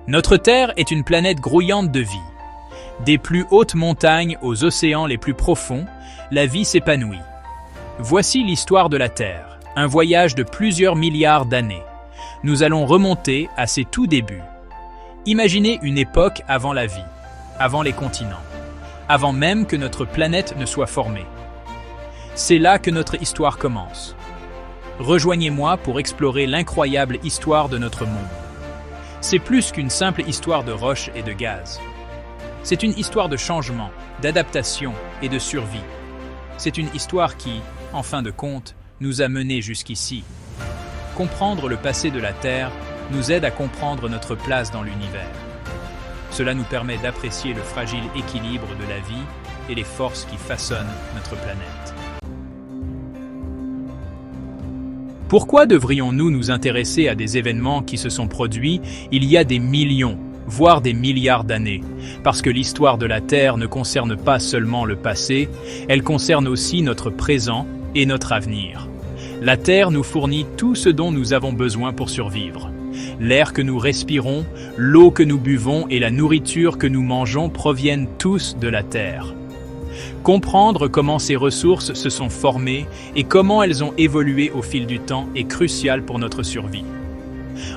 Notre Terre est une planète grouillante de vie. Des plus hautes montagnes aux océans les plus profonds, la vie s'épanouit. Voici l'histoire de la Terre, un voyage de plusieurs milliards d'années. Nous allons remonter à ses tout débuts. Imaginez une époque avant la vie, avant les continents, avant même que notre planète ne soit formée. C'est là que notre histoire commence. Rejoignez-moi pour explorer l'incroyable histoire de notre monde. C'est plus qu'une simple histoire de roches et de gaz. C'est une histoire de changement, d'adaptation et de survie. C'est une histoire qui, en fin de compte, nous a menés jusqu'ici. Comprendre le passé de la Terre nous aide à comprendre notre place dans l'univers. Cela nous permet d'apprécier le fragile équilibre de la vie et les forces qui façonnent notre planète. Pourquoi devrions-nous nous intéresser à des événements qui se sont produits il y a des millions, voire des milliards d'années? Parce que l'histoire de la Terre ne concerne pas seulement le passé, elle concerne aussi notre présent et notre avenir. La Terre nous fournit tout ce dont nous avons besoin pour survivre. L'air que nous respirons, l'eau que nous buvons et la nourriture que nous mangeons proviennent tous de la Terre. Comprendre comment ces ressources se sont formées et comment elles ont évolué au fil du temps est crucial pour notre survie.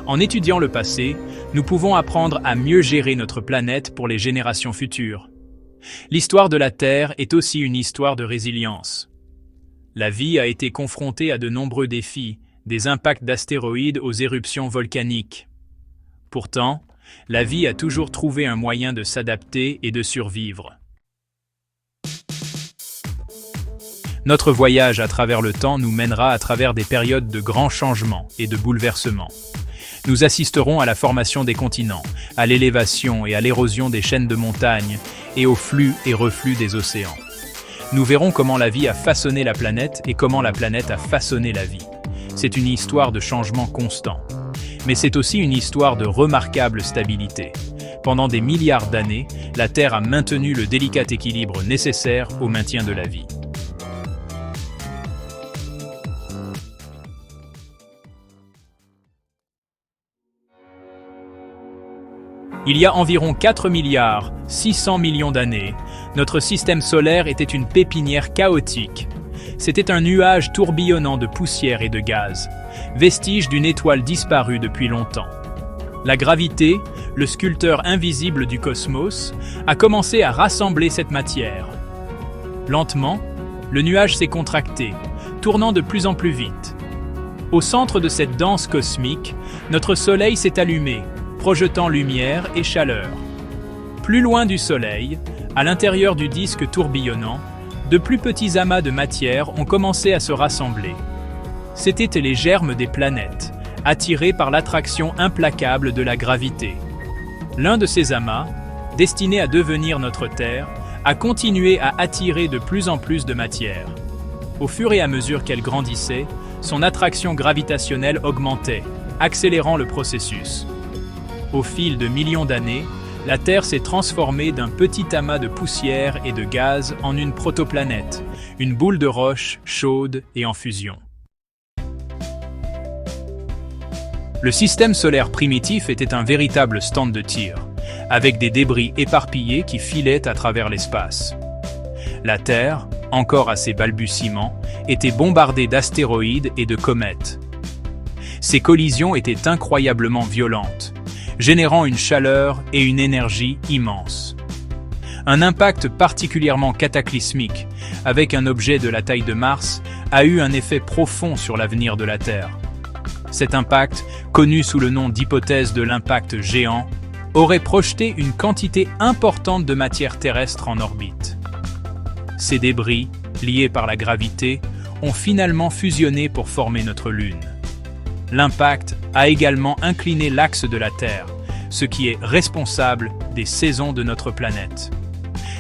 En étudiant le passé, nous pouvons apprendre à mieux gérer notre planète pour les générations futures. L'histoire de la Terre est aussi une histoire de résilience. La vie a été confrontée à de nombreux défis, des impacts d'astéroïdes aux éruptions volcaniques. Pourtant, la vie a toujours trouvé un moyen de s'adapter et de survivre. Notre voyage à travers le temps nous mènera à travers des périodes de grands changements et de bouleversements. Nous assisterons à la formation des continents, à l'élévation et à l'érosion des chaînes de montagnes et au flux et reflux des océans. Nous verrons comment la vie a façonné la planète et comment la planète a façonné la vie. C'est une histoire de changement constant. Mais c'est aussi une histoire de remarquable stabilité. Pendant des milliards d'années, la Terre a maintenu le délicat équilibre nécessaire au maintien de la vie. Il y a environ 4 milliards 600 millions d'années, notre système solaire était une pépinière chaotique. C'était un nuage tourbillonnant de poussière et de gaz, vestige d'une étoile disparue depuis longtemps. La gravité, le sculpteur invisible du cosmos, a commencé à rassembler cette matière. Lentement, le nuage s'est contracté, tournant de plus en plus vite. Au centre de cette danse cosmique, notre Soleil s'est allumé, projetant lumière et chaleur. Plus loin du Soleil, à l'intérieur du disque tourbillonnant, de plus petits amas de matière ont commencé à se rassembler. C'étaient les germes des planètes, attirés par l'attraction implacable de la gravité. L'un de ces amas, destiné à devenir notre Terre, a continué à attirer de plus en plus de matière. Au fur et à mesure qu'elle grandissait, son attraction gravitationnelle augmentait, accélérant le processus. Au fil de millions d'années, la Terre s'est transformée d'un petit amas de poussière et de gaz en une protoplanète, une boule de roche chaude et en fusion. Le système solaire primitif était un véritable stand de tir, avec des débris éparpillés qui filaient à travers l'espace. La Terre, encore à ses balbutiements, était bombardée d'astéroïdes et de comètes. Ces collisions étaient incroyablement violentes, générant une chaleur et une énergie immenses. Un impact particulièrement cataclysmique, avec un objet de la taille de Mars, a eu un effet profond sur l'avenir de la Terre. Cet impact, connu sous le nom d'hypothèse de l'impact géant, aurait projeté une quantité importante de matière terrestre en orbite. Ces débris, liés par la gravité, ont finalement fusionné pour former notre Lune. L'impact a également incliné l'axe de la Terre, ce qui est responsable des saisons de notre planète.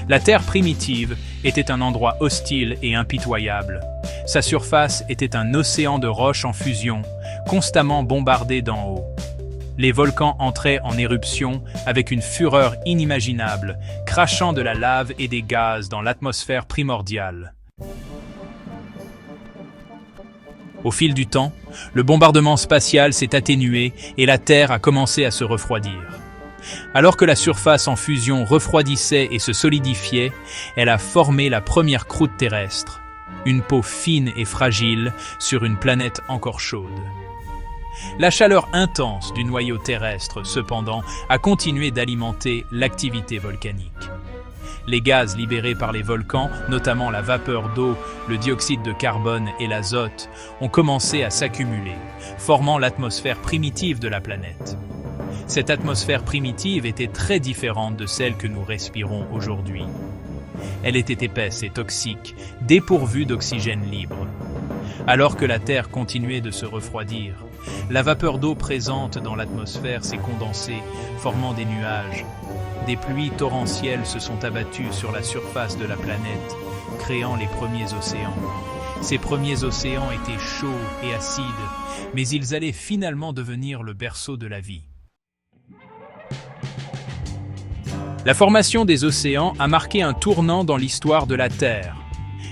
La Terre primitive était un endroit hostile et impitoyable. Sa surface était un océan de roches en fusion, constamment bombardé d'en haut. Les volcans entraient en éruption avec une fureur inimaginable, crachant de la lave et des gaz dans l'atmosphère primordiale. Au fil du temps, le bombardement spatial s'est atténué et la Terre a commencé à se refroidir. Alors que la surface en fusion refroidissait et se solidifiait, elle a formé la première croûte terrestre, une peau fine et fragile sur une planète encore chaude. La chaleur intense du noyau terrestre, cependant, a continué d'alimenter l'activité volcanique. Les gaz libérés par les volcans, notamment la vapeur d'eau, le dioxyde de carbone et l'azote, ont commencé à s'accumuler, formant l'atmosphère primitive de la planète. Cette atmosphère primitive était très différente de celle que nous respirons aujourd'hui. Elle était épaisse et toxique, dépourvue d'oxygène libre. Alors que la Terre continuait de se refroidir, la vapeur d'eau présente dans l'atmosphère s'est condensée, formant des nuages. Des pluies torrentielles se sont abattues sur la surface de la planète, créant les premiers océans. Ces premiers océans étaient chauds et acides, mais ils allaient finalement devenir le berceau de la vie. La formation des océans a marqué un tournant dans l'histoire de la Terre.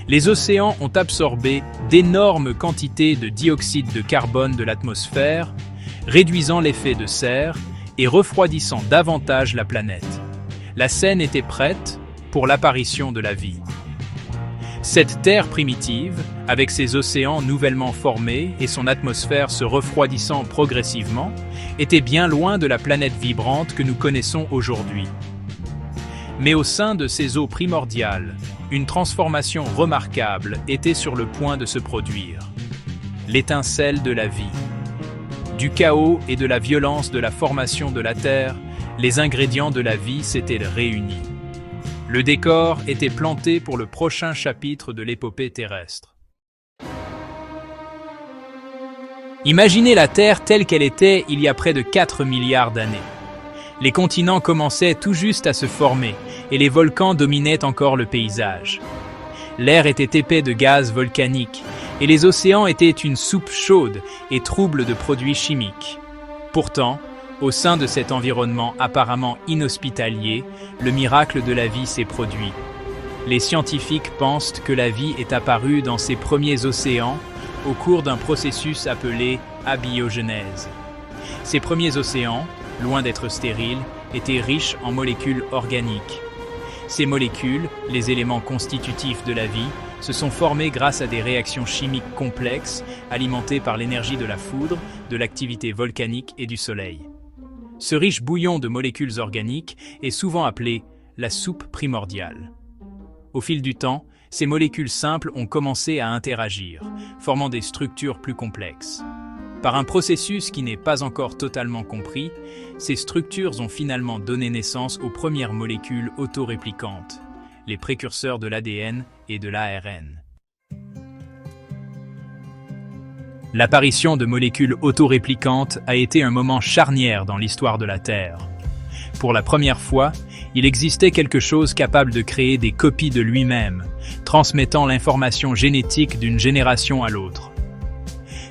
Les océans ont absorbé d'énormes quantités de dioxyde de carbone de l'atmosphère, réduisant l'effet de serre et refroidissant davantage la planète. La scène était prête pour l'apparition de la vie. Cette Terre primitive, avec ses océans nouvellement formés et son atmosphère se refroidissant progressivement, était bien loin de la planète vibrante que nous connaissons aujourd'hui. Mais au sein de ces eaux primordiales, une transformation remarquable était sur le point de se produire. L'étincelle de la vie. Du chaos et de la violence de la formation de la Terre, les ingrédients de la vie s'étaient réunis. Le décor était planté pour le prochain chapitre de l'épopée terrestre. Imaginez la Terre telle qu'elle était il y a près de 4 milliards d'années. Les continents commençaient tout juste à se former et les volcans dominaient encore le paysage. L'air était épais de gaz volcaniques et les océans étaient une soupe chaude et trouble de produits chimiques. Pourtant, au sein de cet environnement apparemment inhospitalier, le miracle de la vie s'est produit. Les scientifiques pensent que la vie est apparue dans ces premiers océans au cours d'un processus appelé abiogenèse. Ces premiers océans, loin d'être stériles, étaient riches en molécules organiques. Ces molécules, les éléments constitutifs de la vie, se sont formés grâce à des réactions chimiques complexes alimentées par l'énergie de la foudre, de l'activité volcanique et du soleil. Ce riche bouillon de molécules organiques est souvent appelé la soupe primordiale. Au fil du temps, ces molécules simples ont commencé à interagir, formant des structures plus complexes. Par un processus qui n'est pas encore totalement compris, ces structures ont finalement donné naissance aux premières molécules autoréplicantes, les précurseurs de l'ADN et de l'ARN. L'apparition de molécules autoréplicantes a été un moment charnière dans l'histoire de la Terre. Pour la première fois, il existait quelque chose capable de créer des copies de lui-même, transmettant l'information génétique d'une génération à l'autre.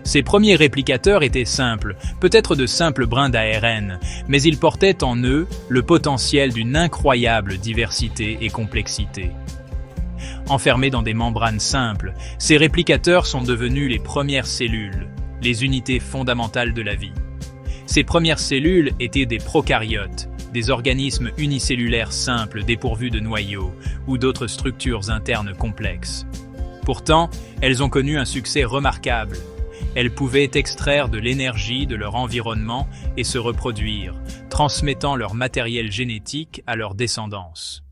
Ces premiers réplicateurs étaient simples, peut-être de simples brins d'ARN, mais ils portaient en eux le potentiel d'une incroyable diversité et complexité. Enfermés dans des membranes simples, ces réplicateurs sont devenus les premières cellules, les unités fondamentales de la vie. Ces premières cellules étaient des prokaryotes, des organismes unicellulaires simples dépourvus de noyaux ou d'autres structures internes complexes. Pourtant, elles ont connu un succès remarquable. Elles pouvaient extraire de l'énergie de leur environnement et se reproduire, transmettant leur matériel génétique à leur descendance.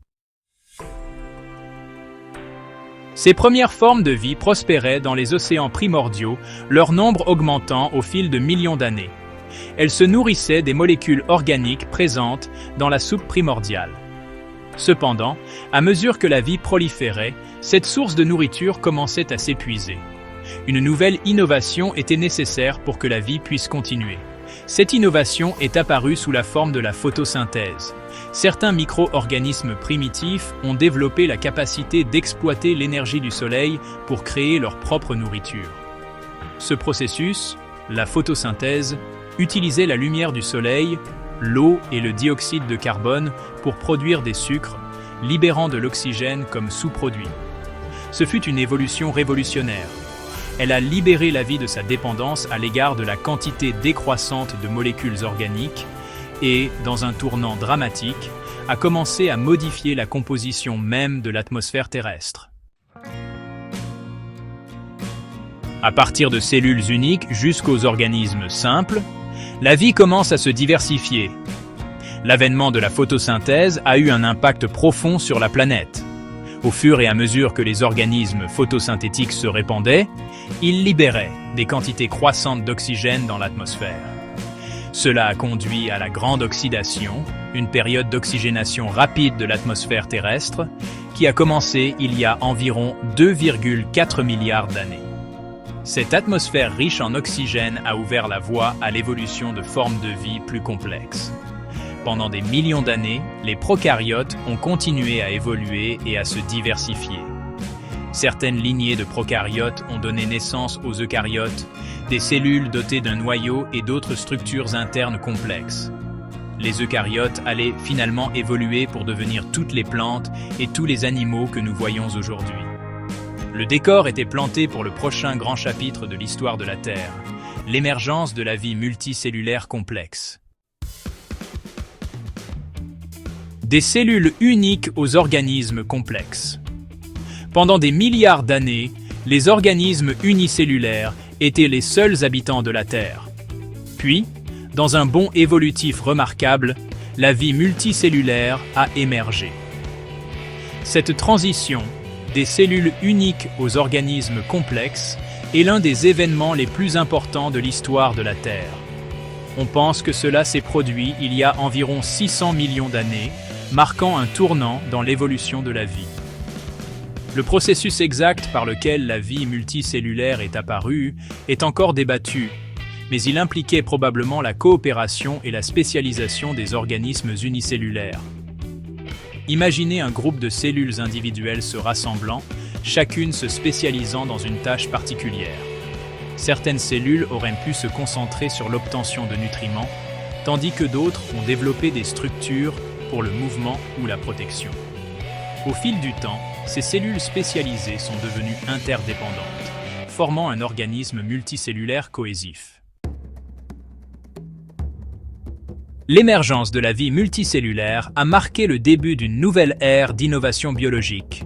Ces premières formes de vie prospéraient dans les océans primordiaux, leur nombre augmentant au fil de millions d'années. Elles se nourrissaient des molécules organiques présentes dans la soupe primordiale. Cependant, à mesure que la vie proliférait, cette source de nourriture commençait à s'épuiser. Une nouvelle innovation était nécessaire pour que la vie puisse continuer. Cette innovation est apparue sous la forme de la photosynthèse. Certains micro-organismes primitifs ont développé la capacité d'exploiter l'énergie du soleil pour créer leur propre nourriture. Ce processus, la photosynthèse, utilisait la lumière du soleil, l'eau et le dioxyde de carbone pour produire des sucres, libérant de l'oxygène comme sous-produit. Ce fut une évolution révolutionnaire. Elle a libéré la vie de sa dépendance à l'égard de la quantité décroissante de molécules organiques et, dans un tournant dramatique, a commencé à modifier la composition même de l'atmosphère terrestre. À partir de cellules uniques jusqu'aux organismes simples, la vie commence à se diversifier. L'avènement de la photosynthèse a eu un impact profond sur la planète. Au fur et à mesure que les organismes photosynthétiques se répandaient, ils libéraient des quantités croissantes d'oxygène dans l'atmosphère. Cela a conduit à la grande oxydation, une période d'oxygénation rapide de l'atmosphère terrestre, qui a commencé il y a environ 2,4 milliards d'années. Cette atmosphère riche en oxygène a ouvert la voie à l'évolution de formes de vie plus complexes. Pendant des millions d'années, les prokaryotes ont continué à évoluer et à se diversifier. Certaines lignées de prokaryotes ont donné naissance aux eucaryotes, des cellules dotées d'un noyau et d'autres structures internes complexes. Les eucaryotes allaient finalement évoluer pour devenir toutes les plantes et tous les animaux que nous voyons aujourd'hui. Le décor était planté pour le prochain grand chapitre de l'histoire de la Terre, l'émergence de la vie multicellulaire complexe. Des cellules uniques aux organismes complexes. Pendant des milliards d'années, les organismes unicellulaires étaient les seuls habitants de la Terre. Puis, dans un bond évolutif remarquable, la vie multicellulaire a émergé. Cette transition, des cellules uniques aux organismes complexes, est l'un des événements les plus importants de l'histoire de la Terre. On pense que cela s'est produit il y a environ 600 millions d'années, marquant un tournant dans l'évolution de la vie. Le processus exact par lequel la vie multicellulaire est apparue est encore débattu, mais il impliquait probablement la coopération et la spécialisation des organismes unicellulaires. Imaginez un groupe de cellules individuelles se rassemblant, chacune se spécialisant dans une tâche particulière. Certaines cellules auraient pu se concentrer sur l'obtention de nutriments, tandis que d'autres ont développé des structures pour le mouvement ou la protection. Au fil du temps, ces cellules spécialisées sont devenues interdépendantes, formant un organisme multicellulaire cohésif. L'émergence de la vie multicellulaire a marqué le début d'une nouvelle ère d'innovation biologique.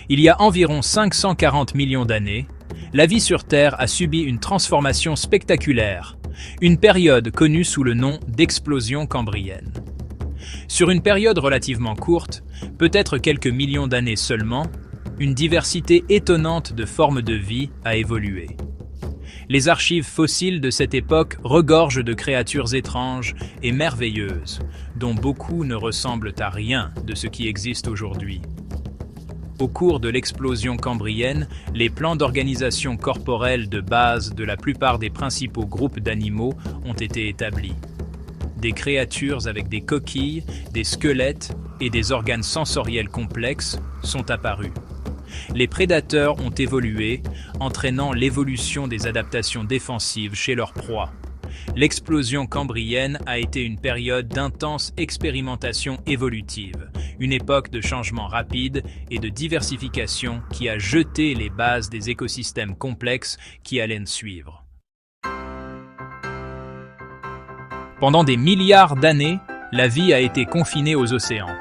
Il y a environ 540 millions d'années, la vie sur Terre a subi une transformation spectaculaire, une période connue sous le nom d'explosion cambrienne. Sur une période relativement courte, peut-être quelques millions d'années seulement, une diversité étonnante de formes de vie a évolué. Les archives fossiles de cette époque regorgent de créatures étranges et merveilleuses, dont beaucoup ne ressemblent à rien de ce qui existe aujourd'hui. Au cours de l'explosion cambrienne, les plans d'organisation corporelle de base de la plupart des principaux groupes d'animaux ont été établis. Des créatures avec des coquilles, des squelettes et des organes sensoriels complexes sont apparus. Les prédateurs ont évolué, entraînant l'évolution des adaptations défensives chez leurs proies. L'explosion cambrienne a été une période d'intense expérimentation évolutive, une époque de changement rapide et de diversification qui a jeté les bases des écosystèmes complexes qui allaient suivre. Pendant des milliards d'années, la vie a été confinée aux océans.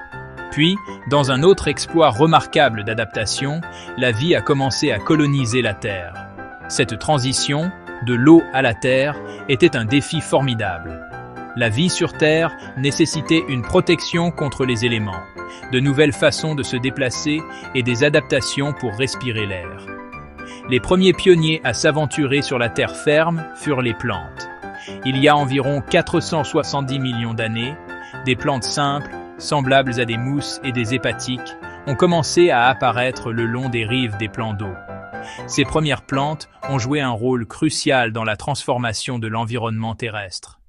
Puis, dans un autre exploit remarquable d'adaptation, la vie a commencé à coloniser la Terre. Cette transition, de l'eau à la Terre, était un défi formidable. La vie sur Terre nécessitait une protection contre les éléments, de nouvelles façons de se déplacer et des adaptations pour respirer l'air. Les premiers pionniers à s'aventurer sur la terre ferme furent les plantes. Il y a environ 470 millions d'années, des plantes simples, semblables à des mousses et des hépatiques, ont commencé à apparaître le long des rives des plans d'eau. Ces premières plantes ont joué un rôle crucial dans la transformation de l'environnement terrestre.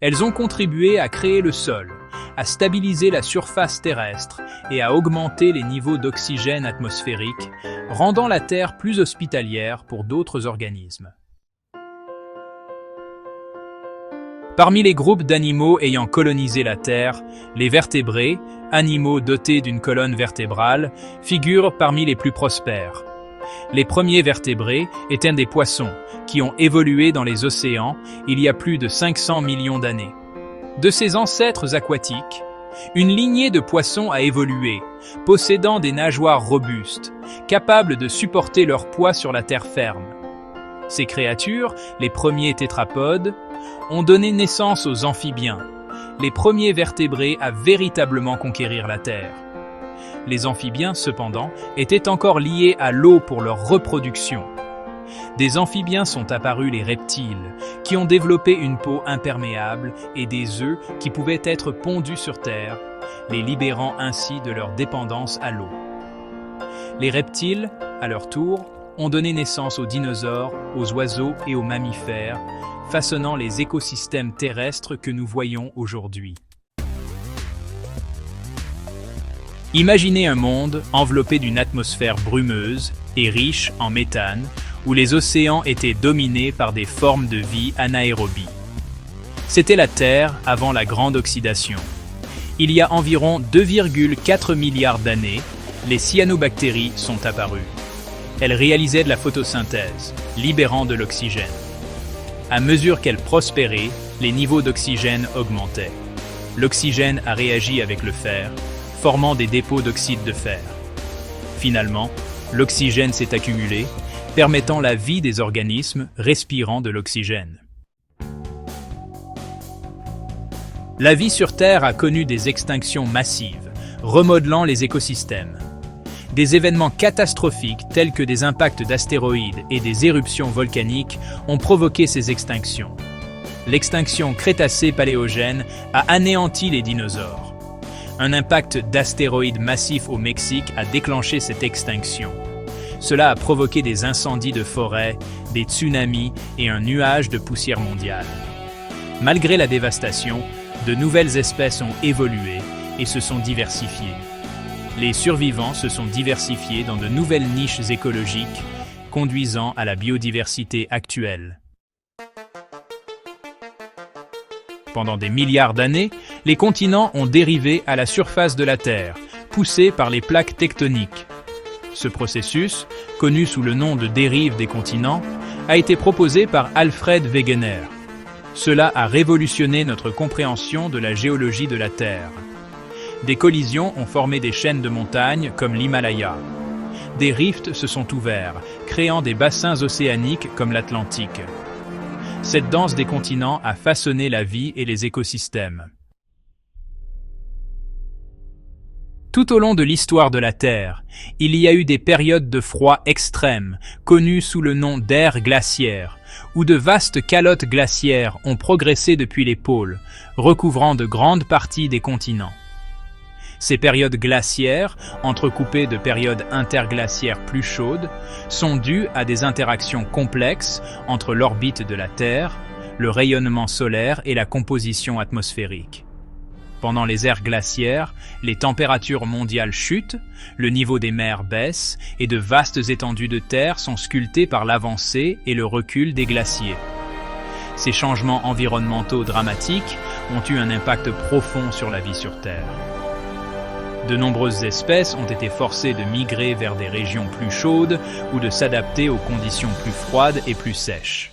Elles ont contribué à créer le sol, à stabiliser la surface terrestre et à augmenter les niveaux d'oxygène atmosphérique, rendant la Terre plus hospitalière pour d'autres organismes. Parmi les groupes d'animaux ayant colonisé la Terre, les vertébrés, animaux dotés d'une colonne vertébrale, figurent parmi les plus prospères. Les premiers vertébrés étaient des poissons qui ont évolué dans les océans il y a plus de 500 millions d'années. De ses ancêtres aquatiques, une lignée de poissons a évolué, possédant des nageoires robustes, capables de supporter leur poids sur la terre ferme. Ces créatures, les premiers tétrapodes, ont donné naissance aux amphibiens, les premiers vertébrés à véritablement conquérir la terre. Les amphibiens, cependant, étaient encore liés à l'eau pour leur reproduction. Des amphibiens sont apparus les reptiles, qui ont développé une peau imperméable et des œufs qui pouvaient être pondus sur terre, les libérant ainsi de leur dépendance à l'eau. Les reptiles, à leur tour, ont donné naissance aux dinosaures, aux oiseaux et aux mammifères, façonnant les écosystèmes terrestres que nous voyons aujourd'hui. Imaginez un monde enveloppé d'une atmosphère brumeuse et riche en méthane, où les océans étaient dominés par des formes de vie anaérobies. C'était la Terre avant la grande oxydation. Il y a environ 2,4 milliards d'années, les cyanobactéries sont apparues. Elles réalisaient de la photosynthèse, libérant de l'oxygène. À mesure qu'elles prospéraient, les niveaux d'oxygène augmentaient. L'oxygène a réagi avec le fer, formant des dépôts d'oxyde de fer. Finalement, l'oxygène s'est accumulé, permettant la vie des organismes respirant de l'oxygène. La vie sur Terre a connu des extinctions massives, remodelant les écosystèmes. Des événements catastrophiques tels que des impacts d'astéroïdes et des éruptions volcaniques ont provoqué ces extinctions. L'extinction Crétacé-Paléogène a anéanti les dinosaures. Un impact d'astéroïdes massifs au Mexique a déclenché cette extinction. Cela a provoqué des incendies de forêt, des tsunamis et un nuage de poussière mondiale. Malgré la dévastation, de nouvelles espèces ont évolué et se sont diversifiées. Les survivants se sont diversifiés dans de nouvelles niches écologiques, conduisant à la biodiversité actuelle. Pendant des milliards d'années, les continents ont dérivé à la surface de la Terre, poussés par les plaques tectoniques. Ce processus, connu sous le nom de dérive des continents, a été proposé par Alfred Wegener. Cela a révolutionné notre compréhension de la géologie de la Terre. Des collisions ont formé des chaînes de montagnes comme l'Himalaya. Des rifts se sont ouverts, créant des bassins océaniques comme l'Atlantique. Cette danse des continents a façonné la vie et les écosystèmes. Tout au long de l'histoire de la Terre, il y a eu des périodes de froid extrême, connues sous le nom d'ère glaciaire, où de vastes calottes glaciaires ont progressé depuis les pôles, recouvrant de grandes parties des continents. Ces périodes glaciaires, entrecoupées de périodes interglaciaires plus chaudes, sont dues à des interactions complexes entre l'orbite de la Terre, le rayonnement solaire et la composition atmosphérique. Pendant les ères glaciaires, les températures mondiales chutent, le niveau des mers baisse et de vastes étendues de terre sont sculptées par l'avancée et le recul des glaciers. Ces changements environnementaux dramatiques ont eu un impact profond sur la vie sur Terre. De nombreuses espèces ont été forcées de migrer vers des régions plus chaudes ou de s'adapter aux conditions plus froides et plus sèches.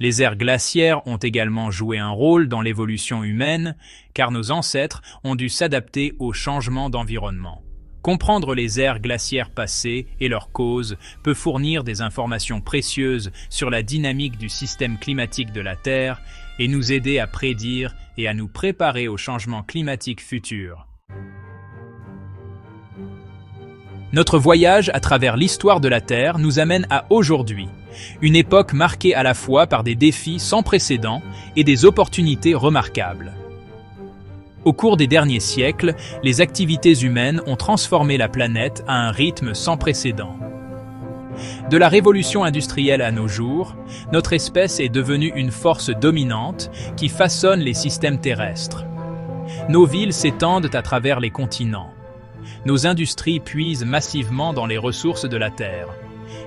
Les ères glaciaires ont également joué un rôle dans l'évolution humaine, car nos ancêtres ont dû s'adapter aux changements d'environnement. Comprendre les ères glaciaires passées et leurs causes peut fournir des informations précieuses sur la dynamique du système climatique de la Terre et nous aider à prédire et à nous préparer aux changements climatiques futurs. Notre voyage à travers l'histoire de la Terre nous amène à aujourd'hui, une époque marquée à la fois par des défis sans précédent et des opportunités remarquables. Au cours des derniers siècles, les activités humaines ont transformé la planète à un rythme sans précédent. De la révolution industrielle à nos jours, notre espèce est devenue une force dominante qui façonne les systèmes terrestres. Nos villes s'étendent à travers les continents. Nos industries puisent massivement dans les ressources de la Terre,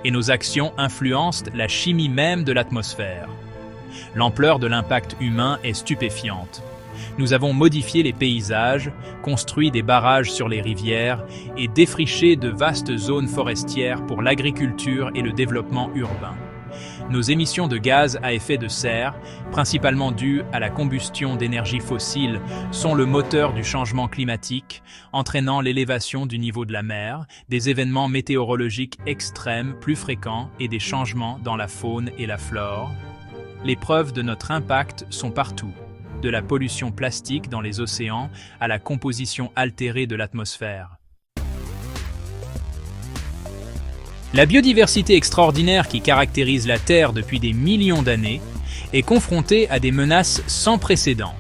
et nos actions influencent la chimie même de l'atmosphère. L'ampleur de l'impact humain est stupéfiante. Nous avons modifié les paysages, construit des barrages sur les rivières et défriché de vastes zones forestières pour l'agriculture et le développement urbain. Nos émissions de gaz à effet de serre, principalement dues à la combustion d'énergie fossile, sont le moteur du changement climatique, entraînant l'élévation du niveau de la mer, des événements météorologiques extrêmes plus fréquents et des changements dans la faune et la flore. Les preuves de notre impact sont partout, de la pollution plastique dans les océans à la composition altérée de l'atmosphère. La biodiversité extraordinaire qui caractérise la Terre depuis des millions d'années est confrontée à des menaces sans précédent.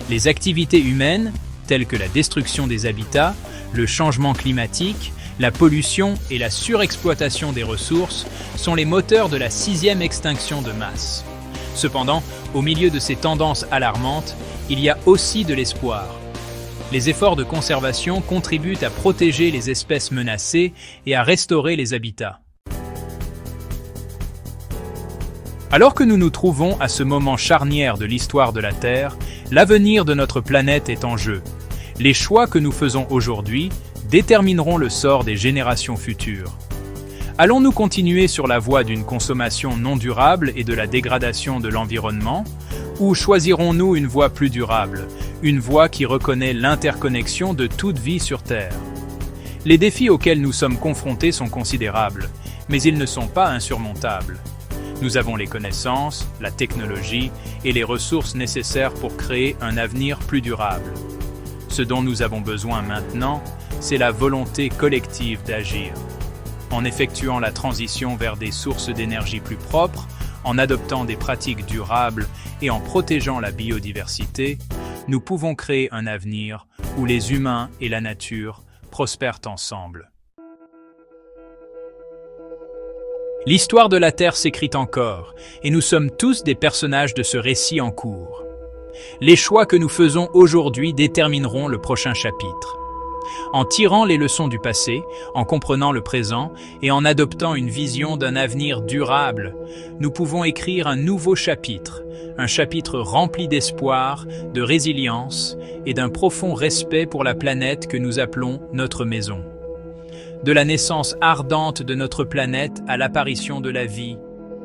Les activités humaines, telles que la destruction des habitats, le changement climatique, la pollution et la surexploitation des ressources, sont les moteurs de la 6e extinction de masse. Cependant, au milieu de ces tendances alarmantes, il y a aussi de l'espoir. Les efforts de conservation contribuent à protéger les espèces menacées et à restaurer les habitats. Alors que nous nous trouvons à ce moment charnière de l'histoire de la Terre, l'avenir de notre planète est en jeu. Les choix que nous faisons aujourd'hui détermineront le sort des générations futures. Allons-nous continuer sur la voie d'une consommation non durable et de la dégradation de l'environnement, ou choisirons-nous une voie plus durable, une voie qui reconnaît l'interconnexion de toute vie sur Terre? Les défis auxquels nous sommes confrontés sont considérables, mais ils ne sont pas insurmontables. Nous avons les connaissances, la technologie et les ressources nécessaires pour créer un avenir plus durable. Ce dont nous avons besoin maintenant, c'est la volonté collective d'agir. En effectuant la transition vers des sources d'énergie plus propres, en adoptant des pratiques durables et en protégeant la biodiversité, nous pouvons créer un avenir où les humains et la nature prospèrent ensemble. L'histoire de la Terre s'écrit encore, et nous sommes tous des personnages de ce récit en cours. Les choix que nous faisons aujourd'hui détermineront le prochain chapitre. En tirant les leçons du passé, en comprenant le présent et en adoptant une vision d'un avenir durable, nous pouvons écrire un nouveau chapitre, un chapitre rempli d'espoir, de résilience et d'un profond respect pour la planète que nous appelons notre maison. De la naissance ardente de notre planète à l'apparition de la vie,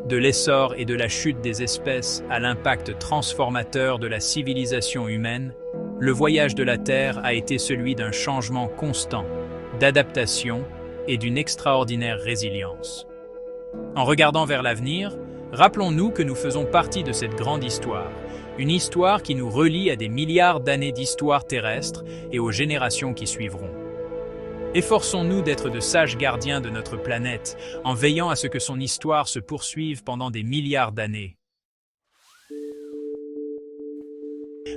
de l'essor et de la chute des espèces à l'impact transformateur de la civilisation humaine, le voyage de la Terre a été celui d'un changement constant, d'adaptation et d'une extraordinaire résilience. En regardant vers l'avenir, rappelons-nous que nous faisons partie de cette grande histoire, une histoire qui nous relie à des milliards d'années d'histoire terrestre et aux générations qui suivront. Efforçons-nous d'être de sages gardiens de notre planète, en veillant à ce que son histoire se poursuive pendant des milliards d'années.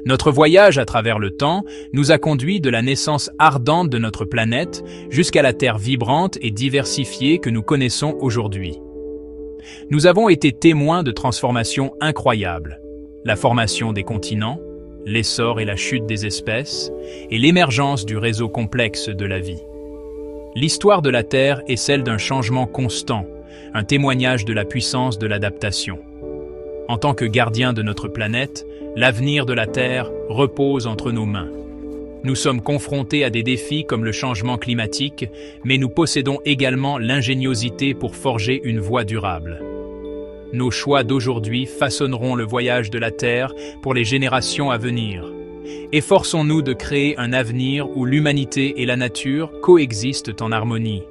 Notre voyage à travers le temps nous a conduits de la naissance ardente de notre planète jusqu'à la Terre vibrante et diversifiée que nous connaissons aujourd'hui. Nous avons été témoins de transformations incroyables. La formation des continents, l'essor et la chute des espèces, et l'émergence du réseau complexe de la vie. L'histoire de la Terre est celle d'un changement constant, un témoignage de la puissance de l'adaptation. En tant que gardiens de notre planète, l'avenir de la Terre repose entre nos mains. Nous sommes confrontés à des défis comme le changement climatique, mais nous possédons également l'ingéniosité pour forger une voie durable. Nos choix d'aujourd'hui façonneront le voyage de la Terre pour les générations à venir. Efforçons-nous de créer un avenir où l'humanité et la nature coexistent en harmonie.